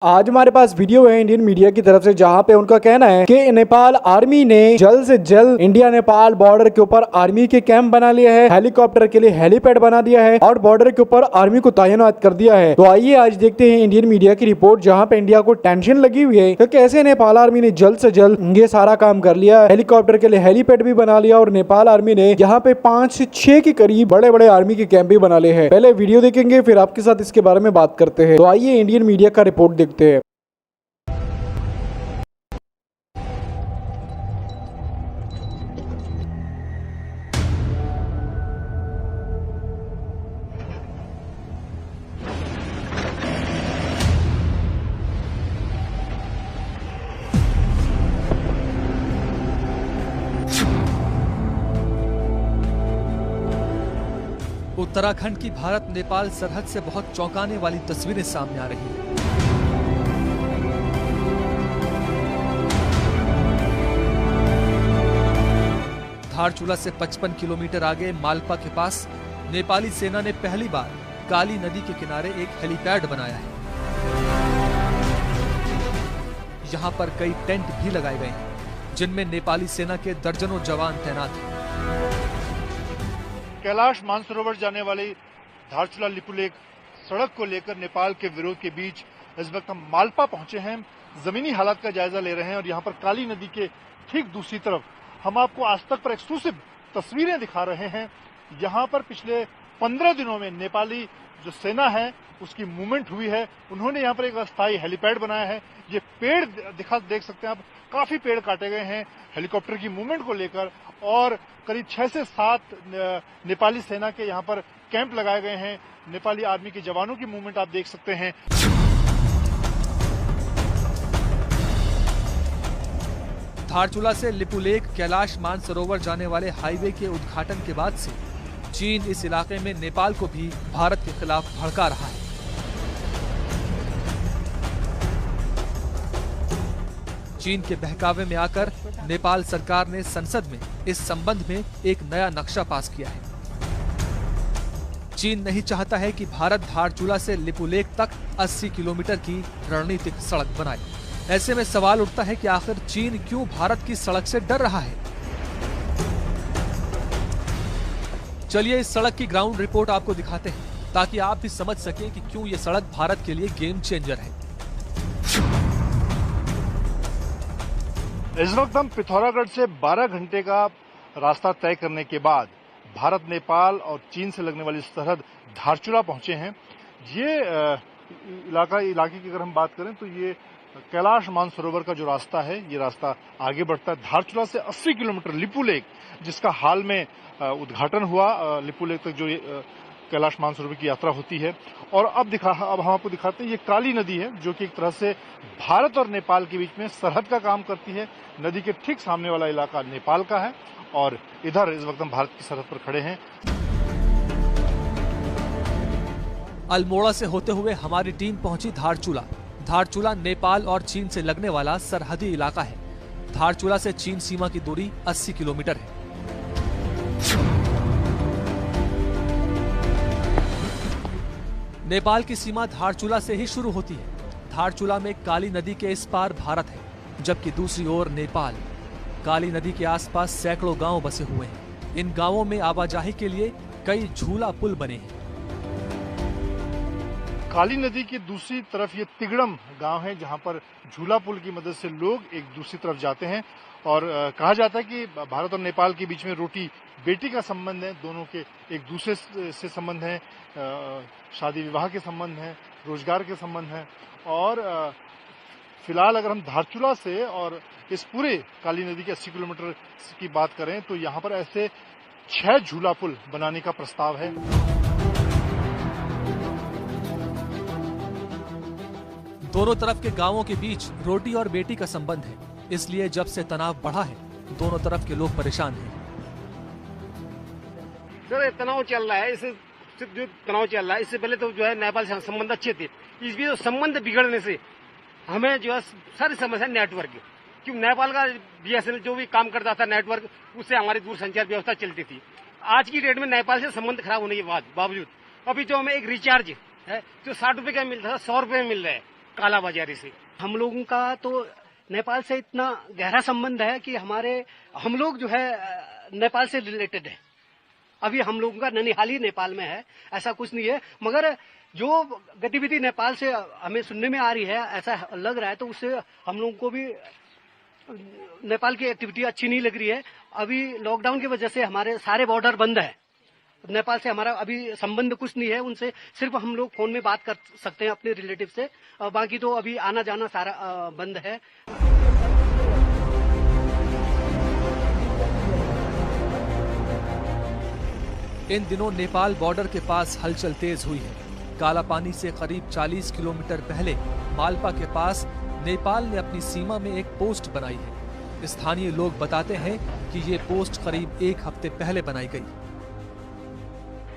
आज हमारे पास वीडियो है इंडियन मीडिया की तरफ से, जहां पे उनका कहना है कि नेपाल आर्मी ने जल्द से जल्द इंडिया नेपाल बॉर्डर के ऊपर आर्मी के कैंप बना लिया है, हेलीकॉप्टर के लिए हेलीपैड बना दिया है और बॉर्डर के ऊपर आर्मी को तैनात कर दिया है। तो आइए आज देखते हैं इंडियन मीडिया की रिपोर्ट, जहां पे इंडिया को टेंशन लगी हुई है तो कैसे नेपाल आर्मी ने जल्द से जल्द ये सारा काम कर लिया। हेलीकॉप्टर के लिए हेलीपैड भी बना लिया और नेपाल आर्मी ने यहाँ पे 5 से 6 के करीब बड़े बड़े आर्मी के कैंप भी बना लिए हैं। पहले वीडियो देखेंगे, फिर आपके साथ इसके बारे में बात करते हैं। तो आइए इंडियन मीडिया का रिपोर्ट देखते हैं। उत्तराखंड की भारत नेपाल सरहद से बहुत चौंकाने वाली तस्वीरें सामने आ रही हैं। धारचूला से 55 किलोमीटर आगे मालपा के पास नेपाली सेना ने पहली बार काली नदी के किनारे एक हेलीपैड बनाया है। यहां पर कई टेंट भी लगाए गए हैं, जिनमें नेपाली सेना के दर्जनों जवान तैनात हैं। कैलाश मानसरोवर जाने वाली धारचूला लिपुलेख सड़क को लेकर नेपाल के विरोध के बीच इस वक्त हम मालपा पहुंचे हैं, जमीनी हालात का जायजा ले रहे हैं और यहां पर काली नदी के ठीक दूसरी तरफ हम आपको आज तक पर एक्सक्लूसिव तस्वीरें दिखा रहे हैं। यहां पर पिछले 15 दिनों में नेपाली जो सेना है उसकी मूवमेंट हुई है। उन्होंने यहां पर एक अस्थायी हेलीपैड बनाया है। ये पेड़ देख सकते हैं आप, काफी पेड़ काटे गए हैं हेलीकॉप्टर की मूवमेंट को लेकर और करीब 6 से 7 नेपाली सेना के यहां पर कैंप लगाए गए हैं। नेपाली आर्मी के जवानों की मूवमेंट आप देख सकते हैं। धारचूला से लिपुलेख कैलाश मानसरोवर जाने वाले हाईवे के उद्घाटन के बाद से चीन इस इलाके में नेपाल को भी भारत के खिलाफ भड़का रहा है। चीन के बहकावे में आकर नेपाल सरकार ने संसद में इस संबंध में एक नया नक्शा पास किया है। चीन नहीं चाहता है कि भारत धारचूला से लिपुलेख तक 80 किलोमीटर की रणनीतिक सड़क बनाए। ऐसे में सवाल उठता है कि आखिर चीन क्यों भारत की सड़क से डर रहा है। चलिए इस सड़क की ग्राउंड रिपोर्ट आपको दिखाते हैं, ताकि आप भी समझ सकें कि क्यों ये सड़क भारत के लिए गेम चेंजर है। इस वक्त हम पिथौरागढ़ से 12 घंटे का रास्ता तय करने के बाद भारत नेपाल और चीन से लगने वाली सरहद धारचूला पहुंचे हैं। ये इलाके की अगर हम बात करें तो ये कैलाश मानसरोवर का जो रास्ता है, ये रास्ता आगे बढ़ता है धारचूला से 80 किलोमीटर लिपुलेख, जिसका हाल में उद्घाटन हुआ। लिपुलेख तक जो कैलाश मानसरोवर की यात्रा होती है। और अब हम आपको दिखाते हैं, ये काली नदी है जो कि एक तरह से भारत और नेपाल के बीच में सरहद का काम करती है। नदी के ठीक सामने वाला इलाका नेपाल का है और इधर इस वक्त हम भारत की सरहद पर खड़े हैं। अल्मोड़ा से होते हुए हमारी टीम पहुंची धारचूला। धारचूला नेपाल और चीन से लगने वाला सरहदी इलाका है। धारचूला से चीन सीमा की दूरी 80 किलोमीटर है। नेपाल की सीमा धारचूला से ही शुरू होती है। धारचूला में काली नदी के इस पार भारत है, जबकि दूसरी ओर नेपाल। काली नदी के आसपास सैकड़ों गांव बसे हुए हैं। इन गांवों में आवाजाही के लिए कई झूला पुल बने हैं। काली नदी की दूसरी तरफ ये तिगड़म गांव है, जहां पर झूला पुल की मदद से लोग एक दूसरी तरफ जाते हैं। और कहा जाता है कि भारत और नेपाल के बीच में रोटी बेटी का संबंध है। दोनों के एक दूसरे से संबंध है, शादी विवाह के संबंध है, रोजगार के संबंध है। और फिलहाल अगर हम धारचूला से और इस पूरे काली नदी के 80 किलोमीटर की बात करें तो यहाँ पर ऐसे 6 झूला पुल बनाने का प्रस्ताव है। दोनों तरफ के गांवों के बीच रोटी और बेटी का संबंध है, इसलिए जब से तनाव बढ़ा है, दोनों तरफ के लोग परेशान हैं। सर तनाव चल रहा है, इससे जो तनाव चल रहा है, इससे पहले तो जो है नेपाल से संबंध अच्छे थे। इस बीच संबंध बिगड़ने से हमें जो है सारी समस्या नेटवर्क की, क्योंकि नेपाल का बीएसएनएल जो भी काम करता था नेटवर्क, उससे हमारी दूरसंचार व्यवस्था चलती थी। आज की डेट में नेपाल से संबंध खराब होने के बावजूद अभी जो हमें एक रिचार्ज है जो 60 रुपए का मिलता था 100 रुपए में मिल रहा है। कालाबाजारी से। हम लोगों का तो नेपाल से इतना गहरा संबंध है कि हम लोग जो है नेपाल से रिलेटेड है। अभी हम लोगों का ननिहाल ही नेपाल में है, ऐसा कुछ नहीं है। मगर जो गतिविधि नेपाल से हमें सुनने में आ रही है, ऐसा लग रहा है, तो उससे हम लोगों को भी नेपाल की एक्टिविटी अच्छी नहीं लग रही है। अभी लॉकडाउन की वजह से हमारे सारे बॉर्डर बंद है। नेपाल से हमारा अभी संबंध कुछ नहीं है उनसे, सिर्फ हम लोग फोन में बात कर सकते हैं अपने रिलेटिव से, बाकी तो अभी आना जाना सारा बंद है। इन दिनों नेपाल बॉर्डर के पास हलचल तेज हुई है। कालापानी से करीब 40 किलोमीटर पहले मालपा के पास नेपाल ने अपनी सीमा में एक पोस्ट बनाई है। स्थानीय लोग बताते हैं कि ये पोस्ट करीब 1 हफ्ते पहले बनाई गई।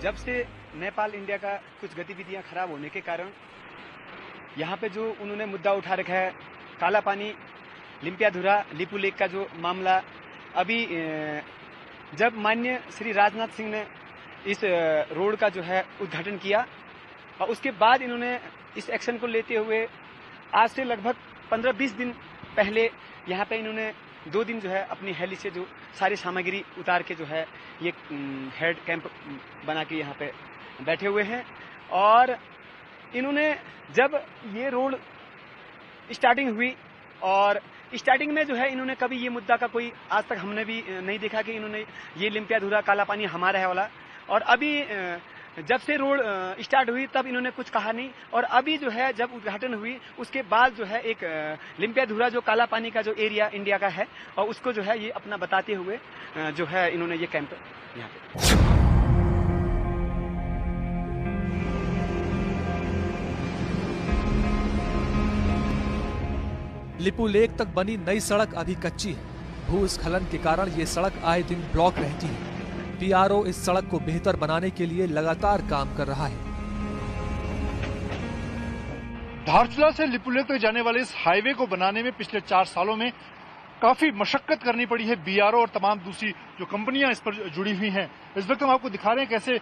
जब से नेपाल इंडिया का कुछ गतिविधियां खराब होने के कारण यहाँ पे जो उन्होंने मुद्दा उठा रखा है, काला पानी, लिम्पियाधुरा, लिपू लेक का जो मामला, अभी जब माननीय श्री राजनाथ सिंह ने इस रोड का जो है उद्घाटन किया और उसके बाद इन्होंने इस एक्शन को लेते हुए आज से लगभग 15-20 दिन पहले यहाँ पे इन्होंने 2 दिन जो है अपनी हेली से जो सारी सामग्री उतार के जो है ये हेड कैंप बना के यहाँ पे बैठे हुए हैं। और इन्होंने जब ये रोड स्टार्टिंग हुई और स्टार्टिंग में जो है इन्होंने कभी ये मुद्दा का कोई आज तक हमने भी नहीं देखा कि इन्होंने ये लिम्पियाधुरा काला पानी हमारा है वाला। और अभी जब से रोड स्टार्ट हुई तब इन्होंने कुछ कहा नहीं। और अभी जो है जब उद्घाटन हुई उसके बाद जो है एक लिम्पियाधुरा जो काला पानी का जो एरिया इंडिया का है और उसको जो है ये अपना बताते हुए जो है इन्होंने ये कैंप यहाँ पे। लिपू लेक तक बनी नई सड़क अभी कच्ची है। भूस्खलन के कारण ये सड़क आए दिन ब्लॉक रहती है। पीआरओ इस सड़क को बेहतर बनाने के लिए लगातार काम कर रहा है। धारचूला से लिपुलेक तक जाने वाले इस हाईवे को बनाने में पिछले 4 सालों में काफी मशक्कत करनी पड़ी है बीआरओ और तमाम दूसरी जो कंपनियां इस पर जुड़ी हुई हैं। इस वक्त हम आपको दिखा रहे हैं कैसे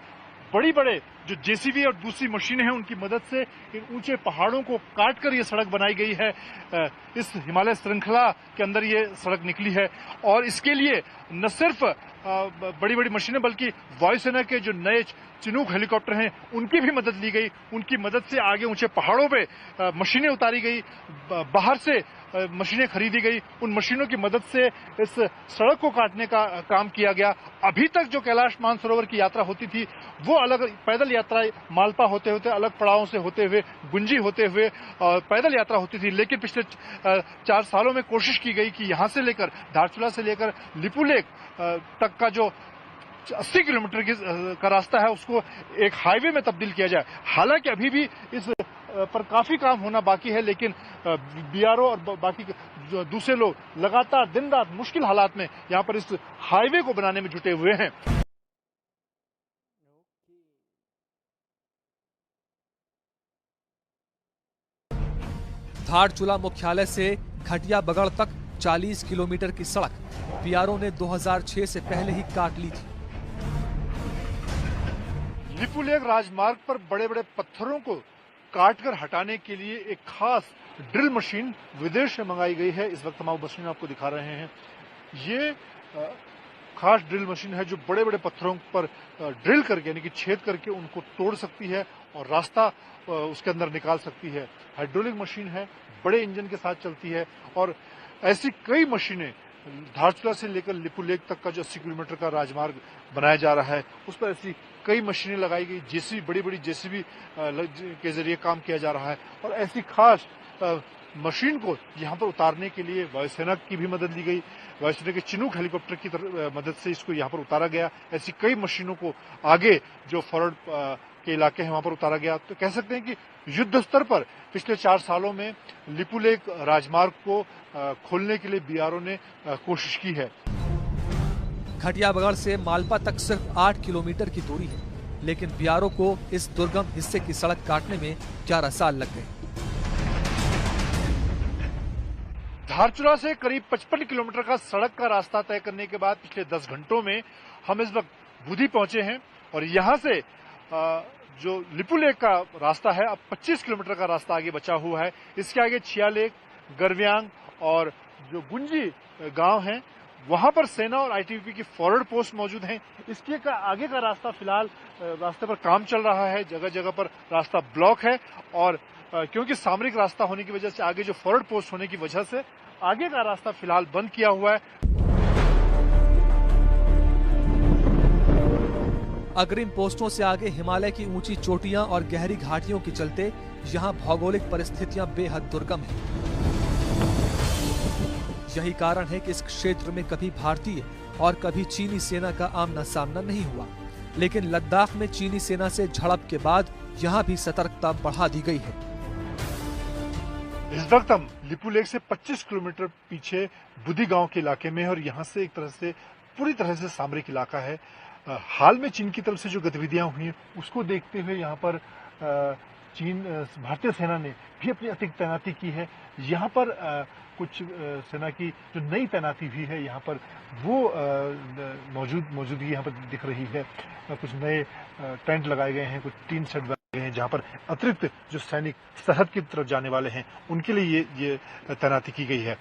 बड़े जो जेसीबी और दूसरी मशीनें हैं उनकी मदद से इन ऊंचे पहाड़ों को काटकर ये सड़क बनाई गई है। इस हिमालय श्रृंखला के अंदर ये सड़क निकली है और इसके लिए न सिर्फ बड़ी मशीनें बल्कि वायुसेना के जो नए चिनूक हेलीकॉप्टर हैं उनकी भी मदद ली गई। उनकी मदद से आगे ऊंचे पहाड़ों पे मशीनें उतारी गई, बाहर से मशीनें खरीदी गई। उन मशीनों की मदद से इस सड़क को काटने का काम किया गया। अभी तक जो कैलाश मानसरोवर की यात्रा होती थी वो अलग पैदल यात्रा मालपा होते होते अलग पड़ावों से होते हुए गुंजी होते हुए पैदल यात्रा होती थी। लेकिन पिछले 4 सालों में कोशिश की गई कि यहां से लेकर धारचूला से लेकर लिपुलेक तक का जो 80 किलोमीटर का रास्ता है उसको एक हाईवे में तब्दील किया जाए। हालांकि अभी भी इस पर काफी काम होना बाकी है, लेकिन बीआरओ और बाकी जो दूसरे लोग लगातार दिन रात मुश्किल हालात में यहां पर इस हाईवे को बनाने में जुटे हुए हैं। धारचूला मुख्यालय से घटिया बगड़ तक 40 किलोमीटर की सड़क बीआरओ ने 2006 से पहले ही काट ली थी। लिपुलेक राजमार्ग पर बड़े पत्थरों को काटकर हटाने के लिए एक खास ड्रिल मशीन विदेश से मंगाई गई है। इस वक्त हम मशीन आपको दिखा रहे हैं। ये खास ड्रिल मशीन है जो बड़े पत्थरों पर ड्रिल करके यानी कि छेद करके उनको तोड़ सकती है और रास्ता उसके अंदर निकाल सकती है। हाइड्रोलिक मशीन है, बड़े इंजन के साथ चलती है और ऐसी कई मशीनें धारचूला से लेकर लिपुलेक तक का जो 80 किलोमीटर का राजमार्ग बनाया जा रहा है उस पर ऐसी कई मशीनें लगाई गई। जेसीबी बड़ी जेसीबी के जरिए काम किया जा रहा है और ऐसी खास मशीन को यहाँ पर उतारने के लिए वायुसेना की भी मदद ली गई। वायुसेना के चिनूक हेलीकॉप्टर की मदद से इसको यहाँ पर उतारा गया। ऐसी कई मशीनों को आगे जो फॉरवर्ड के इलाके हैं वहां पर उतारा गया। तो कह सकते हैं कि युद्ध स्तर पर पिछले 4 सालों में लिपुलेक राजमार्ग को खोलने के लिए बीआरओ ने कोशिश की है। घटिया बगड़ से मालपा तक सिर्फ 8 किलोमीटर की दूरी है, लेकिन बीआरओ को इस दुर्गम हिस्से की सड़क काटने में 11 साल लग गए। धारचूला से करीब 55 किलोमीटर का सड़क का रास्ता तय करने के बाद पिछले 10 घंटों में हम इस वक्त बुधी पहुंचे हैं और यहां से जो लिपू लेक का रास्ता है अब 25 किलोमीटर का रास्ता आगे बचा हुआ है। इसके आगे छिया लेक, गरव्यांग और जो गुंजी गांव हैं वहां पर सेना और आईटीबीपी की फॉरवर्ड पोस्ट मौजूद हैं। इसके आगे का रास्ता फिलहाल रास्ते पर काम चल रहा है, जगह जगह पर रास्ता ब्लॉक है और क्योंकि सामरिक रास्ता होने की वजह से आगे जो फॉरवर्ड पोस्ट होने की वजह से आगे का रास्ता फिलहाल बंद किया हुआ है। अग्रिम पोस्टों से आगे हिमालय की ऊंची चोटियां और गहरी घाटियों के चलते यहां भौगोलिक परिस्थितियां बेहद दुर्गम हैं। यही कारण है कि इस क्षेत्र में कभी भारतीय और कभी चीनी सेना का आमना सामना नहीं हुआ, लेकिन लद्दाख में चीनी सेना से झड़प के बाद यहां भी सतर्कता बढ़ा दी गई है। इस वक्त हम लिपू लेक से 25 किलोमीटर पीछे बुद्धि गांव के इलाके में और यहाँ से एक तरह से पूरी तरह से सामरिक इलाका है। हाल में चीन की तरफ से जो गतिविधियां हुई उसको देखते हुए यहाँ पर भारतीय सेना ने भी अपनी अतिरिक्त तैनाती की है। यहाँ पर कुछ सेना की जो नई तैनाती भी है यहाँ पर वो मौजूदगी यहाँ पर दिख रही है। कुछ नए टेंट लगाए गए हैं, कुछ टीन शेड बनाए गए हैं जहाँ पर अतिरिक्त जो सैनिक सरहद की तरफ जाने वाले हैं उनके लिए ये तैनाती की गई है।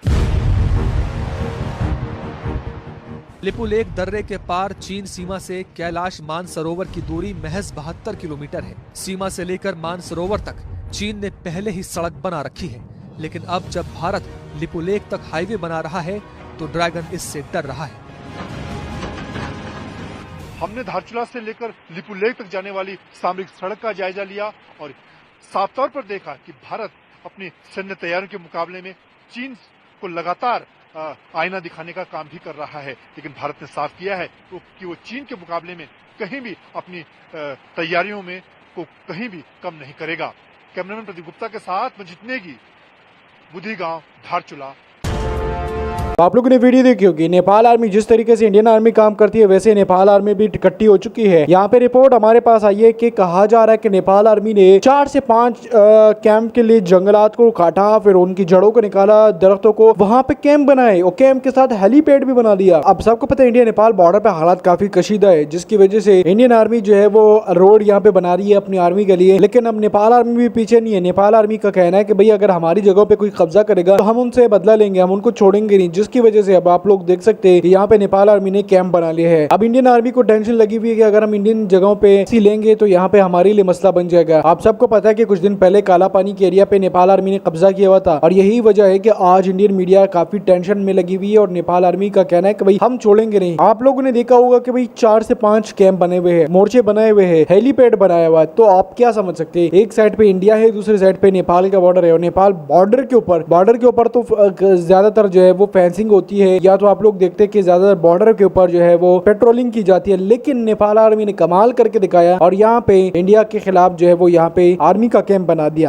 लिपू लेक दर्रे के पार चीन सीमा से कैलाश मानसरोवर की दूरी महज 72 किलोमीटर है। सीमा से लेकर मानसरोवर तक चीन ने पहले ही सड़क बना रखी है, लेकिन अब जब भारत लिपू लेक तक हाईवे बना रहा है तो ड्रैगन इससे डर रहा है। हमने धारचूला से लेकर लिपू लेक तक जाने वाली सामरिक सड़क का जायजा लिया और साफ तौर पर देखा कि भारत अपनी सैन्य तैयारियों के मुकाबले में चीन को लगातार आईना दिखाने का काम भी कर रहा है, लेकिन भारत ने साफ किया है कि वो चीन के मुकाबले में कहीं भी अपनी तैयारियों में को कहीं भी कम नहीं करेगा। कैमरामैन प्रदीप गुप्ता के साथ मंजित नेगी, बुद्धि गांव, धारचूला। तो आप लोगों ने वीडियो देखी होगी, नेपाल आर्मी जिस तरीके से इंडियन आर्मी काम करती है वैसे नेपाल आर्मी भी इकट्ठी हो चुकी है। यहाँ पे रिपोर्ट हमारे पास आई है कि कहा जा रहा है कि नेपाल आर्मी ने 4 से 5 कैंप के लिए जंगलात को काटा, फिर उनकी जड़ों को निकाला, दरख्तों को, वहां पे कैंप बनाए और कैंप के साथ हेलीपैड भी बना दिया। अब सबको पता है इंडिया नेपाल बॉर्डर पे हालात काफी कशीदा है, जिसकी वजह से इंडियन आर्मी जो है वो रोड यहाँ पे बना रही है अपनी आर्मी के लिए। लेकिन अब नेपाल आर्मी भी पीछे नहीं है। नेपाल आर्मी का कहना है कि भाई अगर हमारी जगहों पे कोई कब्जा करेगा तो हम उनसे बदला लेंगे, हम उनको छोड़ेंगे नहीं, जिसकी वजह से अब आप लोग देख सकते हैं कि यहाँ पे नेपाल आर्मी ने कैंप बना लिया है। अब इंडियन आर्मी को टेंशन लगी हुई है कि अगर हम इंडियन जगहों पे लेंगे तो यहाँ पे हमारे लिए मसला बन जाएगा। आप सबको पता है कि कुछ दिन पहले काला पानी के एरिया पे नेपाल आर्मी ने कब्जा किया हुआ था और यही वजह है कि आज इंडियन मीडिया काफी टेंशन में लगी हुई है और नेपाल आर्मी का कहना है कि भाई हम छोड़ेंगे नहीं। आप लोगों ने देखा होगा कि भाई 4 से 5 कैंप बने हुए हैं, मोर्चे बनाए हुए हैं, हेलीपैड बनाया हुआ है। तो आप क्या समझ सकते हैं, एक साइड पे इंडिया है, दूसरी साइड पे नेपाल का बॉर्डर है और नेपाल बॉर्डर के ऊपर तो ज्यादातर जो है वो फेंसिंग होती है, या तो आप लोग देखते हैं कि ज्यादातर बॉर्डर के ऊपर जो है वो पेट्रोलिंग की जाती है। लेकिन नेपाल आर्मी ने कमाल करके दिखाया और यहाँ पे इंडिया के खिलाफ जो है वो यहाँ पे आर्मी का कैंप बना दिया।